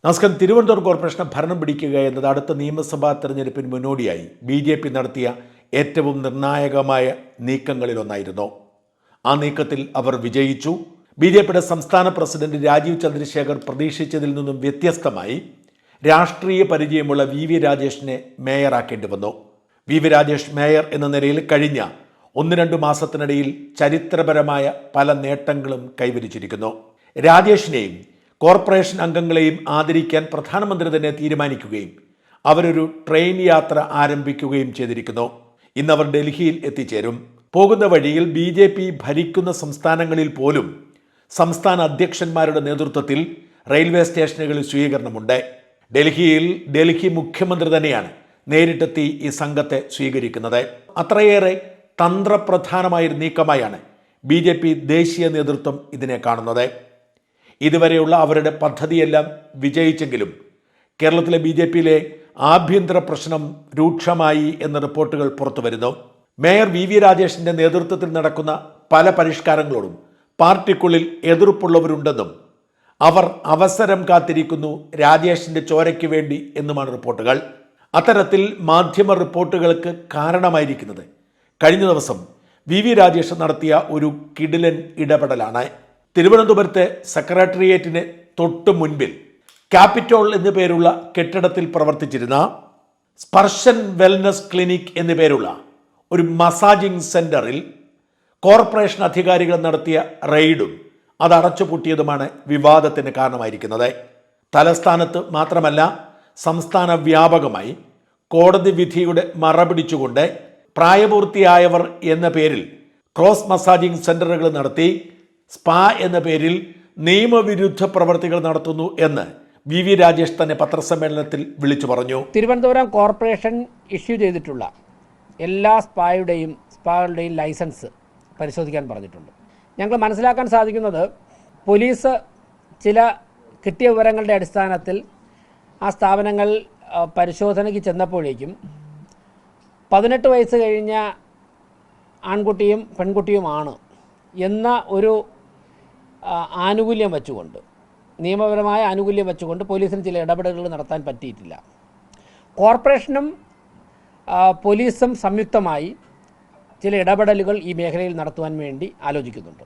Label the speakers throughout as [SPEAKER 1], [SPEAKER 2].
[SPEAKER 1] നമസ്കാരം. തിരുവനന്തപുരം കോർപ്പറേഷൻ ഭരണം പിടിക്കുക എന്നത് അടുത്ത നിയമസഭാ തെരഞ്ഞെടുപ്പിന് മുന്നോടിയായി BJP നടത്തിയ ഏറ്റവും നിർണായകമായ നീക്കങ്ങളിലൊന്നായിരുന്നു. ആ നീക്കത്തിൽ അവർ വിജയിച്ചു. BJPയുടെ സംസ്ഥാന പ്രസിഡന്റ് രാജീവ് ചന്ദ്രശേഖർ പ്രതീക്ഷിച്ചതിൽ നിന്നും വ്യത്യസ്തമായി രാഷ്ട്രീയ പരിചയമുള്ള VV രാജേഷിനെ മേയറാക്കേണ്ടി വന്നു. VV രാജേഷ് മേയർ എന്ന നിലയിൽ കഴിഞ്ഞ 1-2 മാസത്തിനിടയിൽ ചരിത്രപരമായ പല നേട്ടങ്ങളും കൈവരിച്ചിരിക്കുന്നു. രാജേഷിനെയും കോർപ്പറേഷൻ അംഗങ്ങളെയും ആദരിക്കാൻ പ്രധാനമന്ത്രി തന്നെ തീരുമാനിക്കുകയും അവരൊരു ട്രെയിൻ യാത്ര ആരംഭിക്കുകയും ചെയ്തിരിക്കുന്നു. ഇന്നവർ ഡൽഹിയിൽ എത്തിച്ചേരും. പോകുന്ന വഴിയിൽ BJP ഭരിക്കുന്ന സംസ്ഥാനങ്ങളിൽ പോലും സംസ്ഥാന അധ്യക്ഷന്മാരുടെ നേതൃത്വത്തിൽ റെയിൽവേ സ്റ്റേഷനുകളിൽ സ്വീകരണമുണ്ട്. ഡൽഹിയിൽ ഡൽഹി മുഖ്യമന്ത്രി തന്നെയാണ് നേരിട്ടെത്തി ഈ സംഘത്തെ സ്വീകരിക്കുന്നത്. അത്രയേറെ തന്ത്രപ്രധാനമായൊരു നീക്കമായാണ് BJP ദേശീയ നേതൃത്വം ഇതിനെ കാണുന്നത്. ഇതുവരെയുള്ള അവരുടെ പദ്ധതിയെല്ലാം വിജയിച്ചെങ്കിലും കേരളത്തിലെ BJPയിലെ ആഭ്യന്തര പ്രശ്നം രൂക്ഷമായി എന്ന റിപ്പോർട്ടുകൾ പുറത്തു വരുന്നു. മേയർ VV രാജേഷിന്റെ നേതൃത്വത്തിൽ നടക്കുന്ന പല പരിഷ്കാരങ്ങളോടും പാർട്ടിക്കുള്ളിൽ എതിർപ്പുള്ളവരുണ്ടെന്നും അവർ അവസരം കാത്തിരിക്കുന്നു രാജേഷിന്റെ ചോരയ്ക്ക് വേണ്ടി എന്നുമാണ് റിപ്പോർട്ടുകൾ. അത്തരത്തിൽ മാധ്യമ റിപ്പോർട്ടുകൾക്ക് കാരണമായിരിക്കുന്നത് കഴിഞ്ഞ ദിവസം VV രാജേഷ് നടത്തിയ ഒരു കിടിലൻ ഇടപെടലാണ്. തിരുവനന്തപുരത്തെ സെക്രട്ടേറിയറ്റിന് തൊട്ടു മുൻപിൽ ക്യാപിറ്റോൾ എന്നു പേരുള്ള കെട്ടിടത്തിൽ പ്രവർത്തിച്ചിരുന്ന സ്പർശൻ വെൽനസ് ക്ലിനിക് എന്നു പേരുള്ള ഒരു മസാജിംഗ് സെന്ററിൽ കോർപ്പറേഷൻ അധികാരികൾ നടത്തിയ റെയ്ഡും അത് അടച്ചുപൂട്ടിയതുമാണ് വിവാദത്തിന് കാരണമായിരിക്കുന്നത്. തലസ്ഥാനത്ത് മാത്രമല്ല സംസ്ഥാന വ്യാപകമായി കോടതി വിധിയുടെ മറപിടിച്ചുകൊണ്ട് പ്രായപൂർത്തിയായവർ എന്ന പേരിൽ ക്രോസ് മസാജിംഗ് സെന്ററുകൾ നടത്തി സ്പാ എന്ന പേരിൽ നിയമവിരുദ്ധ പ്രവർത്തികൾ നടത്തുന്നു എന്ന് VV രാജേഷ് തന്നെ പത്രസമ്മേളനത്തിൽ വിളിച്ചു പറഞ്ഞു.
[SPEAKER 2] തിരുവനന്തപുരം കോർപ്പറേഷൻ ഇഷ്യൂ ചെയ്തിട്ടുള്ള എല്ലാ സ്പാകളുടെയും ലൈസൻസ് പരിശോധിക്കാൻ പറഞ്ഞിട്ടുണ്ട്. ഞങ്ങൾ മനസ്സിലാക്കാൻ സാധിക്കുന്നത് പോലീസ് ചില കിട്ടിയ വിവരങ്ങളുടെ അടിസ്ഥാനത്തിൽ ആ സ്ഥാപനങ്ങൾ പരിശോധനയ്ക്ക് ചെന്നപ്പോഴേക്കും 18 വയസ്സ് കഴിഞ്ഞ ആൺകുട്ടിയും പെൺകുട്ടിയുമാണ് എന്ന ഒരു ആനുകൂല്യം വെച്ചുകൊണ്ട്, നിയമപരമായ ആനുകൂല്യം വെച്ചുകൊണ്ട് പോലീസിന് ചില ഇടപെടലുകൾ നടത്താൻ പറ്റിയിട്ടില്ല. കോർപ്പറേഷനും പോലീസും സംയുക്തമായി ചില ഇടപെടലുകൾ ഈ മേഖലയിൽ നടത്തുവാൻ വേണ്ടി ആലോചിക്കുന്നുണ്ട്.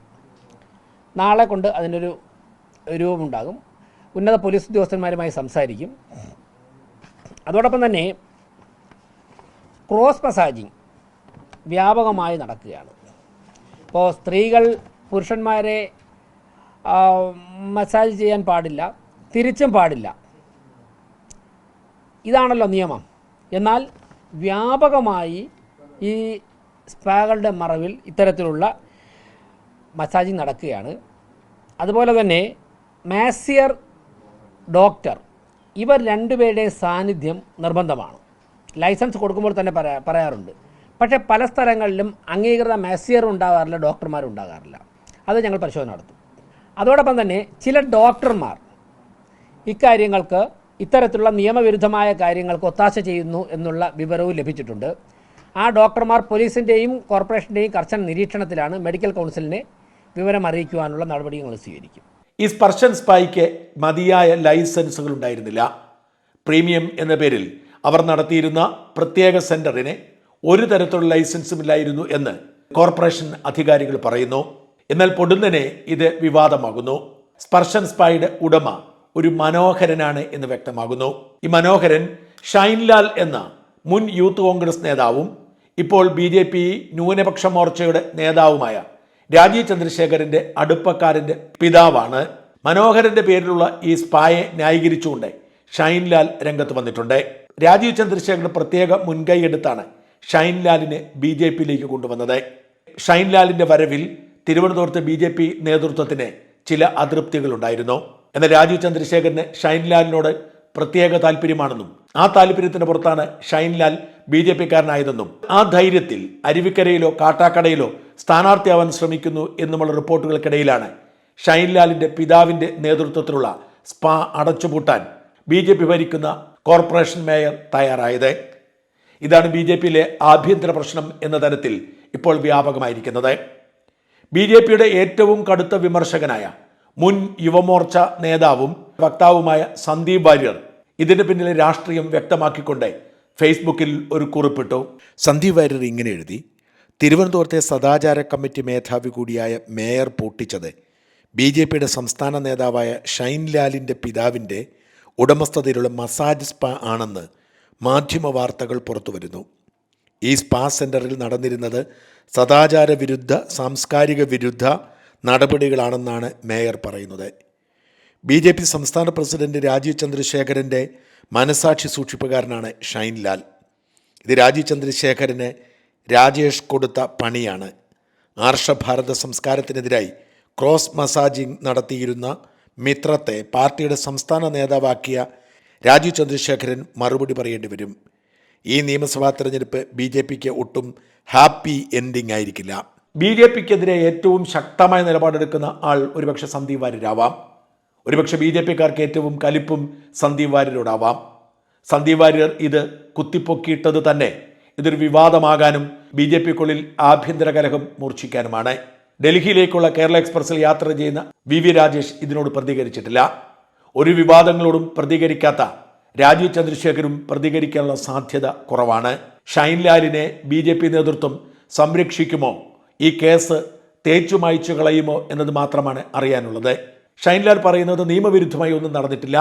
[SPEAKER 2] നാളെ കൊണ്ട് അതിനൊരു രൂപമുണ്ടാകും. ഉന്നത പോലീസ് ഉദ്യോഗസ്ഥന്മാരുമായി സംസാരിക്കും. അതോടൊപ്പം തന്നെ ക്രോസ് മസാജിങ് വ്യാപകമായി നടക്കുകയാണ്. ഇപ്പോൾ സ്ത്രീകൾ പുരുഷന്മാരെ മസാജ് ചെയ്യാൻ പാടില്ല, തിരിച്ചും പാടില്ല. ഇതാണല്ലോ നിയമം. എന്നാൽ വ്യാപകമായി ഈ സ്പാകളുടെ മറവിൽ ഇത്തരത്തിലുള്ള മസാജിങ് നടക്കുകയാണ്. അതുപോലെ തന്നെ മാസിയർ, ഡോക്ടർ, ഇവർ രണ്ടുപേരുടെയും സാന്നിധ്യം നിർബന്ധമാണ്. ലൈസൻസ് കൊടുക്കുമ്പോൾ തന്നെ പറയാറുണ്ട്. പക്ഷേ പല സ്ഥലങ്ങളിലും അംഗീകൃത മാസിയർ ഉണ്ടാകാറില്ല, ഡോക്ടർമാരുണ്ടാകാറില്ല. അത് ഞങ്ങൾ പരിശോധന നടത്തും. അതോടൊപ്പം തന്നെ ചില ഡോക്ടർമാർ ഇക്കാര്യങ്ങൾക്ക്, ഇത്തരത്തിലുള്ള നിയമവിരുദ്ധമായ കാര്യങ്ങൾക്ക് ഒത്താശ ചെയ്യുന്നു എന്നുള്ള വിവരവും ലഭിച്ചിട്ടുണ്ട്. ആ ഡോക്ടർമാർ പോലീസിൻ്റെയും കോർപ്പറേഷൻ്റെയും കർശന നിരീക്ഷണത്തിലാണ്. മെഡിക്കൽ കൗൺസിലിനെ വിവരം അറിയിക്കുവാനുള്ള നടപടികൾ സ്വീകരിക്കും.
[SPEAKER 1] ഈ സ്പർശൻ സ്പായ്ക്ക് മതിയായ ലൈസൻസുകൾ ഉണ്ടായിരുന്നില്ല. പ്രീമിയം എന്ന പേരിൽ അവർ നടത്തിയിരുന്ന പ്രത്യേക സെന്ററിന് ഒരു തരത്തിലുള്ള ലൈസൻസും ഇല്ലായിരുന്നു എന്ന് കോർപ്പറേഷൻ അധികാരികൾ പറയുന്നു. എന്നാൽ പൊടുന്നനെ ഇത് വിവാദമാകുന്നു. സ്പർശൻ സ്പായുടെ ഉടമ ഒരു മനോഹരനാണ് എന്ന് വ്യക്തമാകുന്നു. ഈ മനോഹരൻ ഷൈൻലാൽ എന്ന മുൻ യൂത്ത് കോൺഗ്രസ് നേതാവും ഇപ്പോൾ BJP ന്യൂനപക്ഷ മോർച്ചയുടെ നേതാവുമായ രാജീവ് ചന്ദ്രശേഖറിന്റെ അടുപ്പക്കാരന്റെ പിതാവാണ്. മനോഹരന്റെ പേരിലുള്ള ഈ സ്പായെ ന്യായീകരിച്ചുകൊണ്ട് ഷൈൻലാൽ രംഗത്ത് വന്നിട്ടുണ്ട്. രാജീവ് ചന്ദ്രശേഖർ പ്രത്യേക മുൻകൈ എടുത്താണ് ഷൈൻലാലിനെ BJPയിലേക്ക് കൊണ്ടുവന്നത്. ഷൈൻലാലിന്റെ വരവിൽ തിരുവനന്തപുരത്ത് BJP നേതൃത്വത്തിന് ചില അതൃപ്തികളുണ്ടായിരുന്നു. എന്നാൽ രാജീവ് ചന്ദ്രശേഖറിന് ഷൈൻലാലിനോട് പ്രത്യേക താല്പര്യമാണെന്നും ആ താല്പര്യത്തിന് പുറത്താണ് ഷൈൻലാൽ BJPക്കാരനായതെന്നും ആ ധൈര്യത്തിൽ അരുവിക്കരയിലോ കാട്ടാക്കടയിലോ സ്ഥാനാർത്ഥിയാവാൻ ശ്രമിക്കുന്നു എന്നുമുള്ള റിപ്പോർട്ടുകൾക്കിടയിലാണ് ഷൈൻലാലിന്റെ പിതാവിന്റെ നേതൃത്വത്തിലുള്ള സ്പാ അടച്ചുപൂട്ടാൻ BJP ഭരിക്കുന്ന കോർപ്പറേഷൻ മേയർ തയ്യാറായത്. ഇതാണ് BJPയിലെ ആഭ്യന്തര പ്രശ്നം എന്ന തരത്തിൽ ഇപ്പോൾ വ്യാപകമായിരിക്കുന്നത്. BJPയുടെ ഏറ്റവും കടുത്ത വിമർശകനായ മുൻ യുവമോർച്ച നേതാവും വക്താവുമായ സന്ദീപ് വാര്യർ ഇതിന് പിന്നിലെ രാഷ്ട്രീയം വ്യക്തമാക്കിക്കൊണ്ട് ഫേസ്ബുക്കിൽ ഒരു കുറിപ്പിട്ടു. സന്ദീപ് വാര്യർ ഇങ്ങനെ എഴുതി: തിരുവനന്തപുരത്തെ സദാചാര കമ്മിറ്റി മേധാവി കൂടിയായ മേയർ പൂട്ടിച്ചത് BJPയുടെ സംസ്ഥാന നേതാവായ ഷൈൻലാലിൻ്റെ പിതാവിൻ്റെ ഉടമസ്ഥതയിലുള്ള മസാജ് സ്പാ ആണെന്ന് മാധ്യമ വാർത്തകൾ പുറത്തുവരുന്നു. ഈ സ്പാ സെൻ്ററിൽ നടന്നിരുന്നത് സദാചാര വിരുദ്ധ സാംസ്കാരിക വിരുദ്ധ നടപടികളാണെന്നാണ് മേയർ പറയുന്നത്. BJP സംസ്ഥാന പ്രസിഡന്റ് രാജീവ് ചന്ദ്രശേഖരൻ്റെ മനസാക്ഷി സൂക്ഷിപ്പുകാരനാണ് ഷൈൻലാൽ. ഇത് രാജീവ് ചന്ദ്രശേഖരന് രാജേഷ് കൊടുത്ത പണിയാണ്. ആർഷഭാരത സംസ്കാരത്തിനെതിരായി ക്രോസ് മസാജിംഗ് നടത്തിയിരുന്ന മിത്രത്തെ പാർട്ടിയുടെ സംസ്ഥാന നേതാവാക്കിയ രാജീവ് ചന്ദ്രശേഖരൻ മറുപടി പറയേണ്ടി വരും. ഈ നിയമസഭാ തെരഞ്ഞെടുപ്പ് BJPക്ക് ഒട്ടും ഹാപ്പി എൻഡിംഗ് ആയിരിക്കില്ല. BJPക്കെതിരെ ഏറ്റവും ശക്തമായ നിലപാടെടുക്കുന്ന ആൾ ഒരുപക്ഷെ സന്ദീപ് വാര്യരാവാം. ഒരുപക്ഷെ BJPക്കാർക്ക് ഏറ്റവും കലിപ്പും സന്ദീപ് വാര്യരോടാവാം. സന്ദീപ് വാര്യർ ഇത് കുത്തിപ്പൊക്കിയിട്ടത് തന്നെ ഇതൊരു വിവാദമാകാനും BJPക്കുള്ളിൽ ആഭ്യന്തര കലഹം മൂർച്ഛിക്കാനുമാണ്. ഡൽഹിയിലേക്കുള്ള കേരള എക്സ്പ്രസിൽ യാത്ര ചെയ്യുന്ന VV രാജേഷ് ഇതിനോട് പ്രതികരിച്ചിട്ടില്ല. ഒരു വിവാദങ്ങളോടും പ്രതികരിക്കാത്ത രാജീവ് ചന്ദ്രശേഖരും പ്രതികരിക്കാനുള്ള സാധ്യത കുറവാണ്. ഷൈൻലാലിനെ BJP നേതൃത്വം സംരക്ഷിക്കുമോ, ഈ കേസ് തേച്ചു മായ്ച്ചു കളയുമോ എന്നത് മാത്രമാണ് അറിയാനുള്ളത്. ഷൈൻലാൽ പറയുന്നത് നിയമവിരുദ്ധമായി ഒന്നും നടന്നിട്ടില്ല,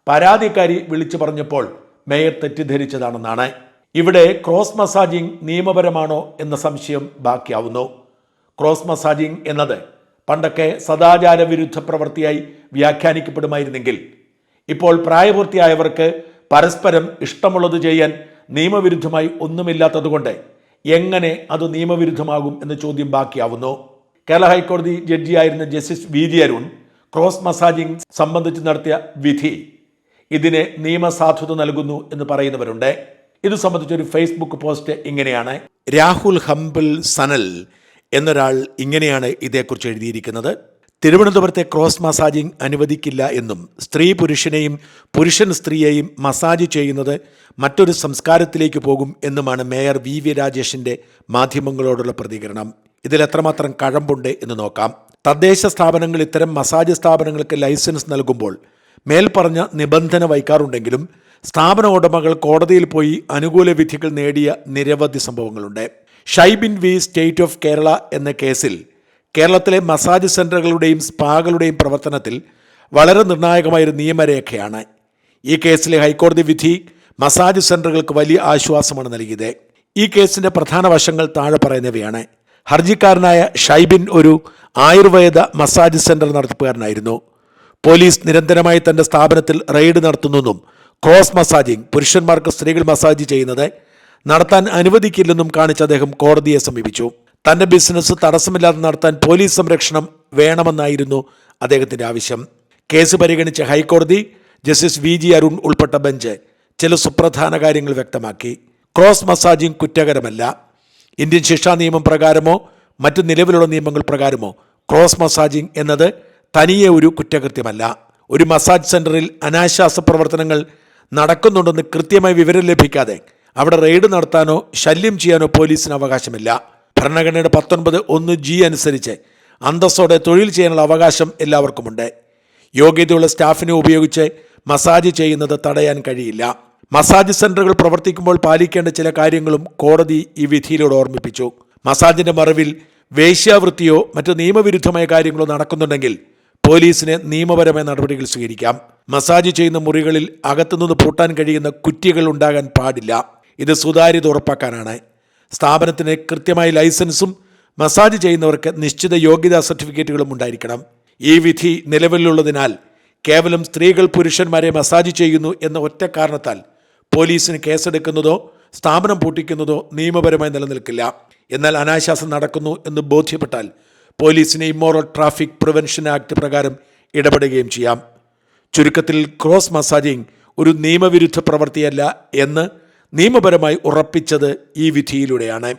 [SPEAKER 1] പരാതിക്കാരി വിളിച്ചു പറഞ്ഞപ്പോൾ മേയർ തെറ്റിദ്ധരിച്ചതാണെന്നാണ്. ഇവിടെ ക്രോസ് മസാജിംഗ് നിയമപരമാണോ എന്ന സംശയം ബാക്കിയാവുന്നു. ക്രോസ് മസാജിംഗ് എന്നത് പണ്ടൊക്കെ സദാചാര വിരുദ്ധ പ്രവൃത്തിയായി വ്യാഖ്യാനിക്കപ്പെടുമായിരുന്നെങ്കിൽ ഇപ്പോൾ പ്രായപൂർത്തിയായവർക്ക് പരസ്പരം ഇഷ്ടമുള്ളത് ചെയ്യാൻ നിയമവിരുദ്ധമായി ഒന്നുമില്ലാത്തതുകൊണ്ട് എങ്ങനെ അത് നിയമവിരുദ്ധമാകും എന്ന ചോദ്യം ബാക്കിയാവുന്നു. കേരള ഹൈക്കോടതി ജഡ്ജിയായിരുന്ന justice VG Arun cross massaging സംബന്ധിച്ച് നടത്തിയ വിധി ഇതിനെ നിയമസാധുത നൽകുന്നു എന്ന് പറയുന്നവരുണ്ട്. ഇത് സംബന്ധിച്ചൊരു ഫേസ്ബുക്ക് പോസ്റ്റ് ഇങ്ങനെയാണ്: രാഹുൽ ഹംബിൾ സനൽ എന്നൊരാൾ ഇങ്ങനെയാണ് ഇതേക്കുറിച്ച് എഴുതിയിരിക്കുന്നത്. തിരുവനന്തപുരത്തെ ക്രോസ് മസാജിംഗ് അനുവദിക്കില്ല എന്നും സ്ത്രീ പുരുഷനെയും പുരുഷൻ സ്ത്രീയെയും മസാജ് ചെയ്യുന്നത് മറ്റൊരു സംസ്കാരത്തിലേക്ക് പോകും എന്നുമാണ് മേയർ VV രാജേഷിൻ്റെ മാധ്യമങ്ങളോടുള്ള പ്രതികരണം. ഇതിൽ എത്രമാത്രം കഴമ്പുണ്ട് എന്ന് നോക്കാം. തദ്ദേശ സ്ഥാപനങ്ങൾ ഇത്തരം മസാജ് സ്ഥാപനങ്ങൾക്ക് ലൈസൻസ് നൽകുമ്പോൾ മേൽപ്പറഞ്ഞ നിബന്ധന വയ്ക്കാറുണ്ടെങ്കിലും സ്ഥാപന ഉടമകൾ കോടതിയിൽ പോയി അനുകൂല വിധികൾ നേടിയ നിരവധി സംഭവങ്ങളുണ്ട്. Shybin V state of Kerala എന്ന കേസിൽ കേരളത്തിലെ മസാജ് സെൻ്ററുകളുടെയും സ്പാകളുടെയും പ്രവർത്തനത്തിൽ വളരെ നിർണായകമായൊരു നിയമരേഖയാണ്. ഈ കേസിലെ ഹൈക്കോടതി വിധി മസാജ് സെൻ്ററുകൾക്ക് വലിയ ആശ്വാസമാണ് നൽകിയത്. ഈ കേസിൻ്റെ പ്രധാന വശങ്ങൾ താഴെ പറയുന്നവയാണ്. ഹർജിക്കാരനായ ഷൈബിൻ ഒരു ആയുർവേദ മസാജ് സെൻ്റർ നടത്തിപ്പുകാരനായിരുന്നു. പോലീസ് നിരന്തരമായി തൻ്റെ സ്ഥാപനത്തിൽ റെയ്ഡ് നടത്തുന്നെന്നും ക്രോസ് മസാജിംഗ് പുരുഷന്മാർക്ക് സ്ത്രീകൾ മസാജ് ചെയ്യുന്നത് നടത്താൻ അനുവദിക്കില്ലെന്നും കാണിച്ച് അദ്ദേഹം കോടതിയെ സമീപിച്ചു. തൻ്റെ ബിസിനസ് തടസ്സമില്ലാതെ നടത്താൻ പോലീസ് സംരക്ഷണം വേണമെന്നായിരുന്നു അദ്ദേഹത്തിൻ്റെ ആവശ്യം. കേസ് പരിഗണിച്ച ഹൈക്കോടതി ജസ്റ്റിസ് VG അരുൺ ഉൾപ്പെട്ട ബെഞ്ച് ചില സുപ്രധാന കാര്യങ്ങൾ വ്യക്തമാക്കി. Cross massaging കുറ്റകരമല്ല. ഇന്ത്യൻ ശിക്ഷാ നിയമം പ്രകാരമോ മറ്റു നിലവിലുള്ള നിയമങ്ങൾ പ്രകാരമോ ക്രോസ് മസാജിംഗ് എന്നത് തനിയെ ഒരു കുറ്റകൃത്യമല്ല. ഒരു മസാജ് സെൻ്ററിൽ അനാശാസ പ്രവർത്തനങ്ങൾ നടക്കുന്നുണ്ടെന്ന് കൃത്യമായി വിവരം ലഭിക്കാതെ അവിടെ റെയ്ഡ് നടത്താനോ ശല്യം ചെയ്യാനോ പോലീസിന് അവകാശമില്ല. ഭരണഘടനയുടെ 19(1)G അനുസരിച്ച് അന്തസ്സോടെ തൊഴിൽ ചെയ്യാനുള്ള അവകാശം എല്ലാവർക്കുമുണ്ട്. യോഗ്യതയുള്ള സ്റ്റാഫിനെ ഉപയോഗിച്ച് മസാജ് ചെയ്യുന്നത് തടയാൻ കഴിയില്ല. മസാജ് സെൻ്ററുകൾ പ്രവർത്തിക്കുമ്പോൾ പാലിക്കേണ്ട ചില കാര്യങ്ങളും കോടതി ഈ വിധിയിലൂടെ ഓർമ്മിപ്പിച്ചു. മസാജിൻ്റെ മറവിൽ വേശ്യാവൃത്തിയോ മറ്റു നിയമവിരുദ്ധമായ കാര്യങ്ങളോ നടക്കുന്നുണ്ടെങ്കിൽ പോലീസിന് നിയമപരമായ നടപടികൾ സ്വീകരിക്കാം. മസാജ് ചെയ്യുന്ന മുറികളിൽ അകത്തുനിന്ന് പൂട്ടാൻ കഴിയുന്ന കുറ്റികൾ ഉണ്ടാകാൻ പാടില്ല. ഇത് സുതാര്യത ഉറപ്പാക്കാനാണ്. സ്ഥാപനത്തിന് കൃത്യമായ ലൈസൻസും മസാജ് ചെയ്യുന്നവർക്ക് നിശ്ചിത യോഗ്യതാ സർട്ടിഫിക്കറ്റുകളും ഉണ്ടായിരിക്കണം. ഈ വിധി നിലവിലുള്ളതിനാൽ കേവലം സ്ത്രീകൾ പുരുഷന്മാരെ മസാജ് ചെയ്യുന്നു എന്ന ഒറ്റ കാരണത്താൽ പോലീസിന് കേസെടുക്കുന്നതോ സ്ഥാപനം പൂട്ടിക്കുന്നതോ നിയമപരമായി നിലനിൽക്കില്ല. എന്നാൽ അനാശാസം നടക്കുന്നു എന്ന് ബോധ്യപ്പെട്ടാൽ പോലീസിന് ഇമ്മോറൽ ട്രാഫിക് പ്രിവെൻഷൻ ആക്ട് പ്രകാരം ഇടപെടുകയും ചെയ്യാം. ചുരുക്കത്തിൽ ക്രോസ് മസാജിംഗ് ഒരു നിയമവിരുദ്ധ പ്രവൃത്തിയല്ല എന്ന് നിയമപരമായി ഉറപ്പിച്ചത് ഈ വിധിയിലൂടെയാണ്.